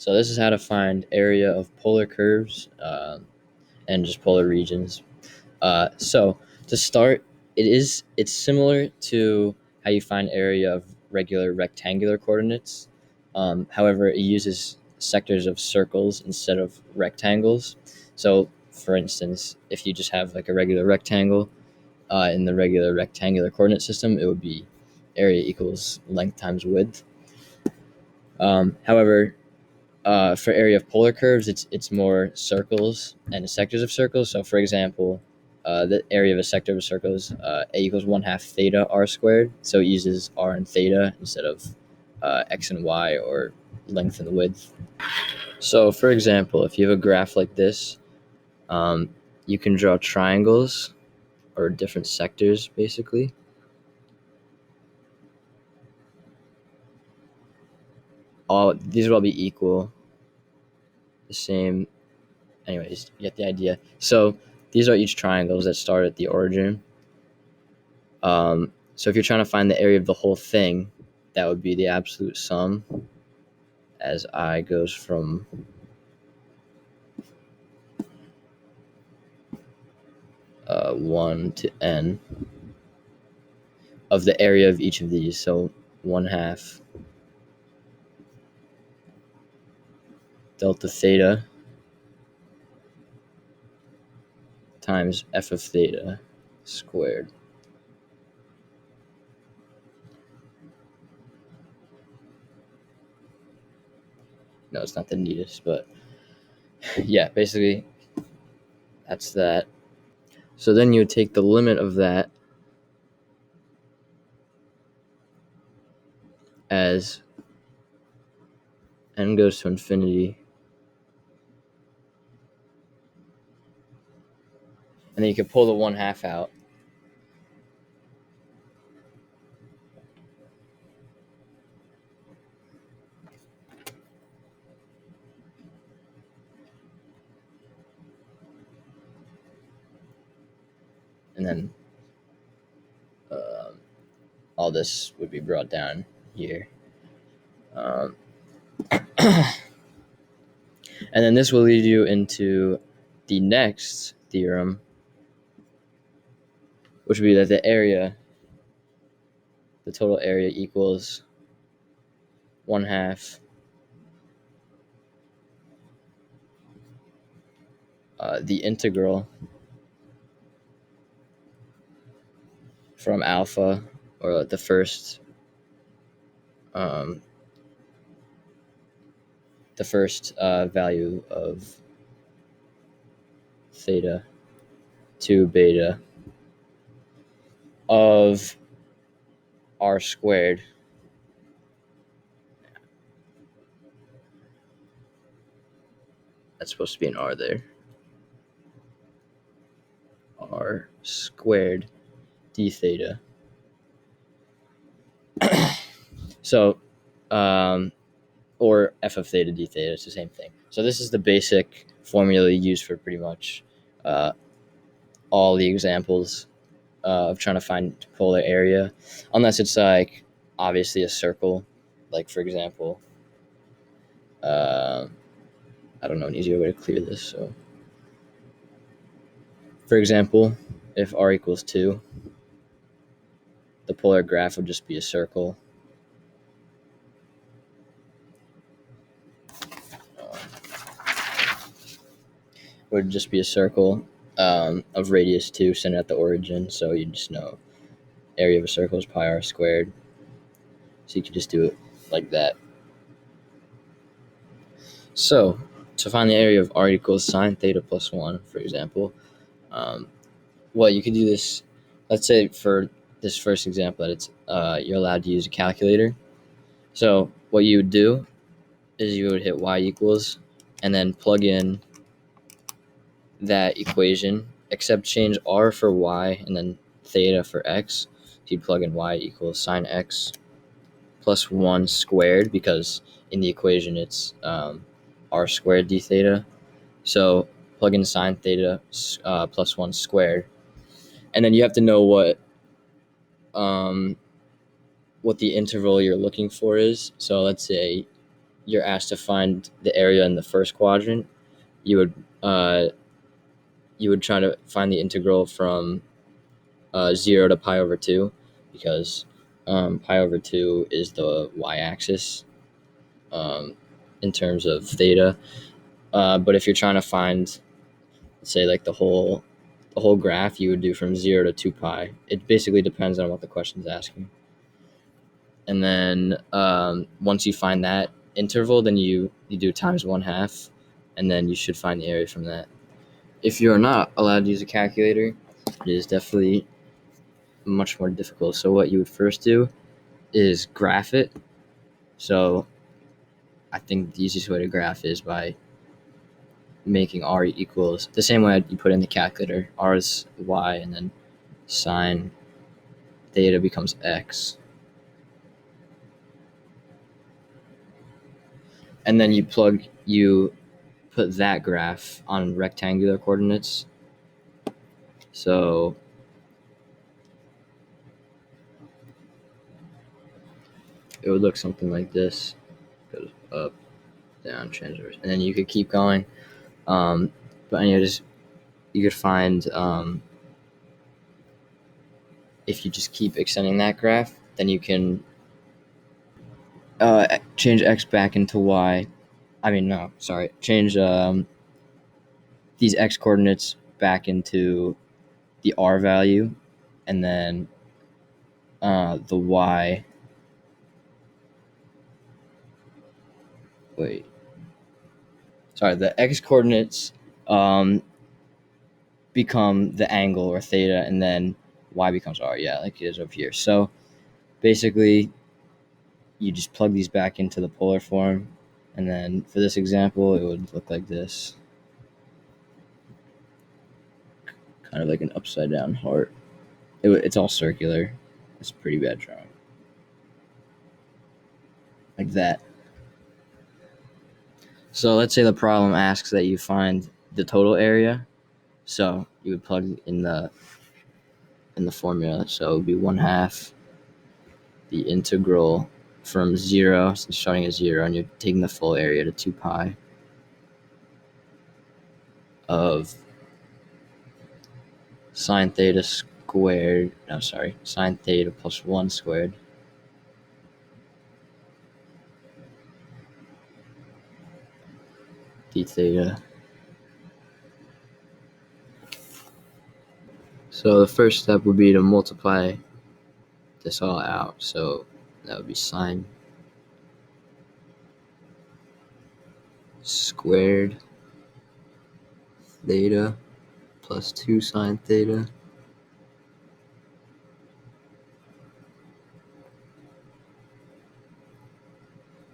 So this is how to find area of polar curves and just polar regions. So to start, it's similar to how you find area of regular rectangular coordinates. However, it uses sectors of circles instead of rectangles. So, for instance, if you just have like a regular rectangle in the regular rectangular coordinate system, it would be area equals length times width. However, for area of polar curves, it's more circles and sectors of circles. So, for example, the area of a sector of a circle is a equals 1/2 theta r squared. So it uses r and theta instead of x and y or length and width. So, for example, if you have a graph like this, um, you can draw triangles or different sectors, basically. These will all be equal, the same. Anyways, you get the idea. So these are each triangles that start at the origin. So if you're trying to find the area of the whole thing, that would be the absolute sum as I goes from 1 to n of the area of each of these. So 1/2 delta theta times f of theta squared. No, it's not the neatest, but yeah, basically that's that. So then you would take the limit of that as n goes to infinity, and then you can pull the 1/2 out. And then all this would be brought down here. And then this will lead you into the next theorem, which would be that the total area equals 1/2 the integral from alpha, or the first value of theta to beta of r squared that's supposed to be an r there, r squared d theta. So or f of theta d theta, it's the same thing. So this is the basic formula used for pretty much all the examples of trying to find polar area, unless it's like obviously a circle. Like, for example, I don't know an easier way to clear this. So, for example, if r equals 2, the polar graph would just be a circle. Would just be a circle of radius 2 centered at the origin. So you just know area of a circle is pi r squared. So you could just do it like that. So to find the area of r equals sine theta plus 1, for example, well, you could do this. Let's say for this first example that it's you're allowed to use a calculator. So what you would do is you would hit y equals and then plug in that equation, except change r for y and then theta for x. So you'd plug in y equals sine x plus 1 squared, because in the equation it's r squared d theta. So plug in sine theta plus 1 squared. And then you have to know what the interval you're looking for is. So let's say you're asked to find the area in the first quadrant, you would try to find the integral from 0 to pi over 2, because pi over 2 is the y-axis in terms of theta. But if you're trying to find, say, like the whole graph, you would do from 0 to 2 pi. It basically depends on what the question's asking. And then once you find that interval, then you do times 1/2, and then you should find the area from that. If you're not allowed to use a calculator, it is definitely much more difficult. So what you would first do is graph it. So I think the easiest way to graph is by making r equals the same way you put in the calculator. R is y, and then sine theta becomes x. And then you put that graph on rectangular coordinates. So it would look something like this. Goes up, down, transverse, and then you could keep going. But anyway, you could find if you just keep extending that graph, then you can change x back into y. Change these x coordinates back into the r value, and then the y. The x coordinates become the angle or theta, and then y becomes r. Yeah, like it is over here. So basically, you just plug these back into the polar form, and then for this example, it would look like this. Kind of like an upside down heart. It's all circular. It's a pretty bad drawing. Like that. So let's say the problem asks that you find the total area. So you would plug in the formula. So it would be 1/2 the integral from 0, so starting at 0, and you're taking the full area to 2 pi of sine theta plus 1 squared d theta. So the first step would be to multiply this all out. So that would be sine squared theta plus 2 sine theta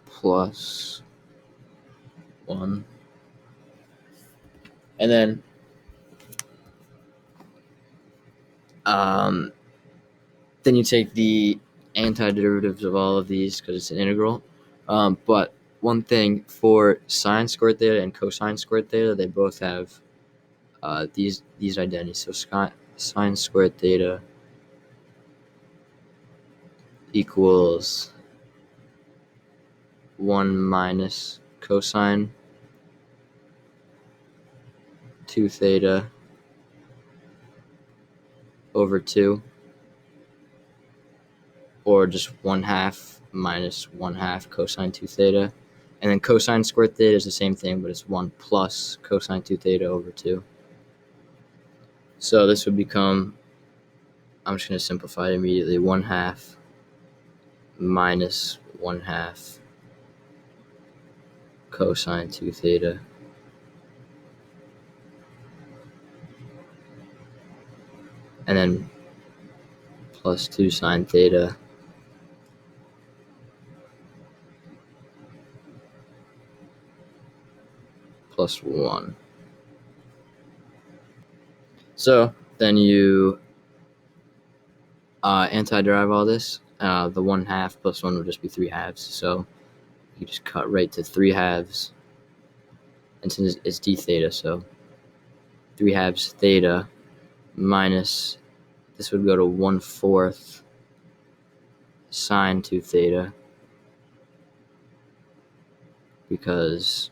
plus 1. And then you take the antiderivatives of all of these because it's an integral. But one thing, for sine squared theta and cosine squared theta, they both have these identities. So sine squared theta equals 1 minus cosine 2 theta over 2, or just 1/2 minus 1/2 cosine 2 theta. And then cosine squared theta is the same thing, but it's 1 plus cosine 2 theta over 2. So this would become, I'm just going to simplify it immediately, 1/2 minus 1/2 cosine 2 theta. And then plus 2 sine theta plus 1. So then you antiderive all this. The 1/2 plus 1 would just be 3/2. So you just cut right to 3/2. And since it's d theta, so 3/2 theta minus, this would go to 1/4 sine 2 theta because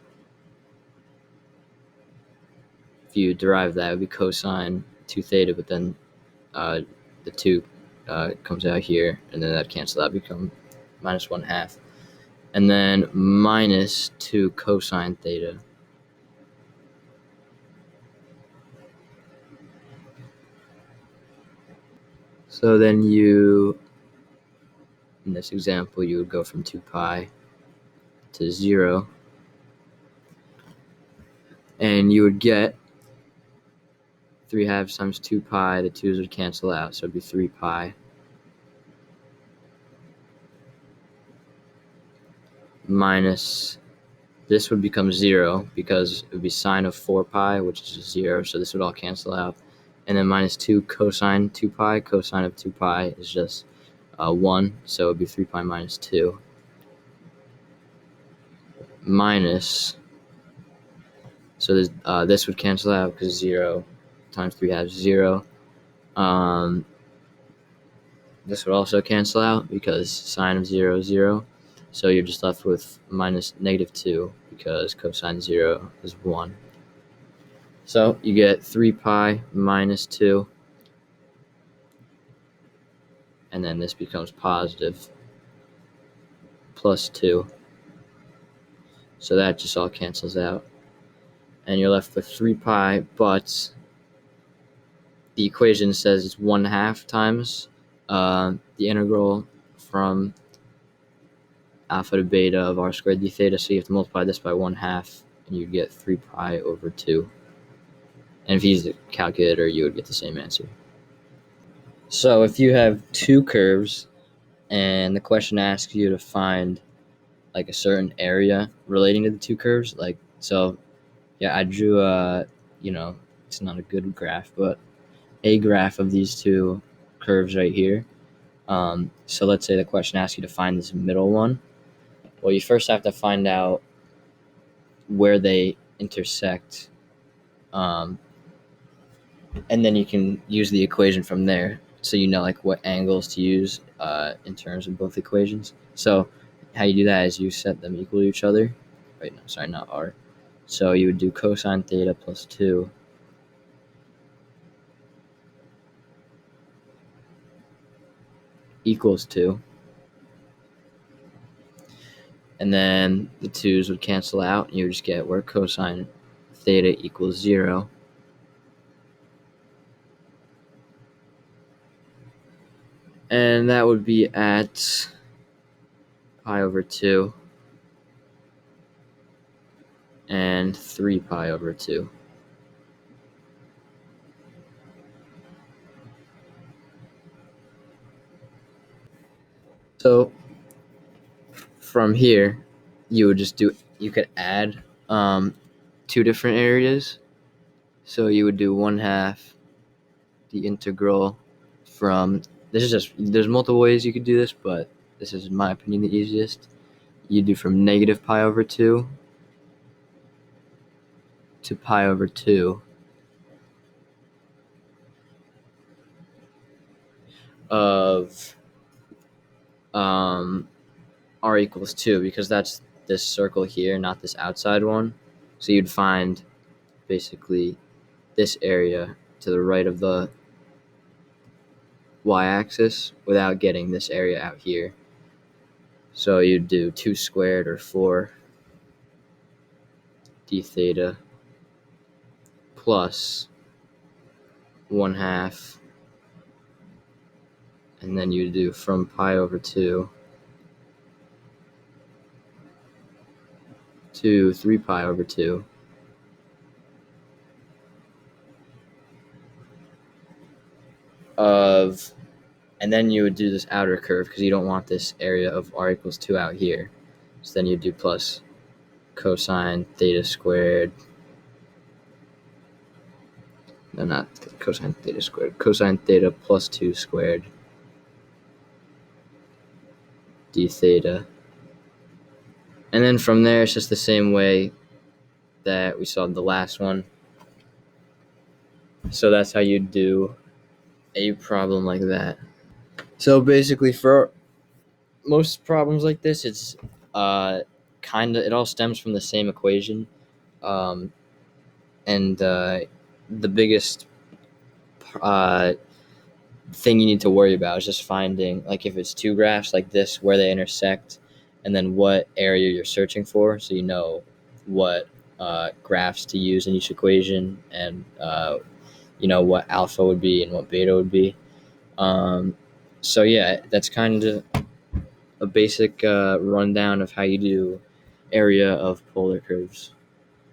if you derive that, it would be cosine 2 theta, but then the 2 comes out here, and then that cancels out, become minus 1/2. And then minus 2 cosine theta. So then in this example, you would go from 2 pi to 0, and you would get 3/2 times 2 pi. The 2's would cancel out, so it'd be 3 pi minus, this would become 0 because it would be sine of 4 pi, which is 0, so this would all cancel out. And then minus 2 cosine 2 pi. Cosine of 2 pi is just 1, so it would be 3 pi minus 2 minus, so this would cancel out because 0 times 3/2 is 0. This would also cancel out because sine of 0 is 0. So you're just left with minus -2 because cosine 0 is 1. So you get 3 pi minus 2, and then this becomes positive plus 2. So that just all cancels out. And you're left with 3 pi, but the equation says it's 1/2 times the integral from alpha to beta of r squared d theta, so you have to multiply this by 1/2, and you get 3 pi over 2. And if you use the calculator, you would get the same answer. So if you have two curves, and the question asks you to find like a certain area relating to the two curves, like, so yeah, I drew it's not a good graph, but a graph of these two curves right here. So let's say the question asks you to find this middle one. Well, you first have to find out where they intersect, and then you can use the equation from there, so you know like what angles to use in terms of both equations. So how you do that is you set them equal to each other. Wait, no, sorry, not r. So you would do cosine theta plus 2 equals 2. And then the 2's would cancel out, and you would just get where cosine theta equals 0. And that would be at pi over 2 and 3 pi over 2. So from here, you could add two different areas. So you would do 1/2 the integral from, there's multiple ways you could do this, but this is, in my opinion, the easiest. You do from negative pi over 2 to pi over 2 of r equals 2, because that's this circle here, not this outside one. So you'd find basically this area to the right of the y-axis without getting this area out here. So you'd do 2 squared or 4 d theta plus 1/2, and then you do from pi over 2 to 3 pi over 2 of, and then you would do this outer curve because you don't want this area of r equals 2 out here. So then you do plus cosine theta squared, no, not cosine theta squared, cosine theta plus 2 squared d theta. And then from there, it's just the same way that we saw the last one. So that's how you do a problem like that. So basically, for most problems like this, it's it all stems from the same equation, um, and the biggest uh, thing you need to worry about is just finding, like, if it's two graphs like this, where they intersect, and then what area you're searching for, so you know what graphs to use in each equation, and what alpha would be and what beta would be. So yeah, that's kind of a basic rundown of how you do area of polar curves.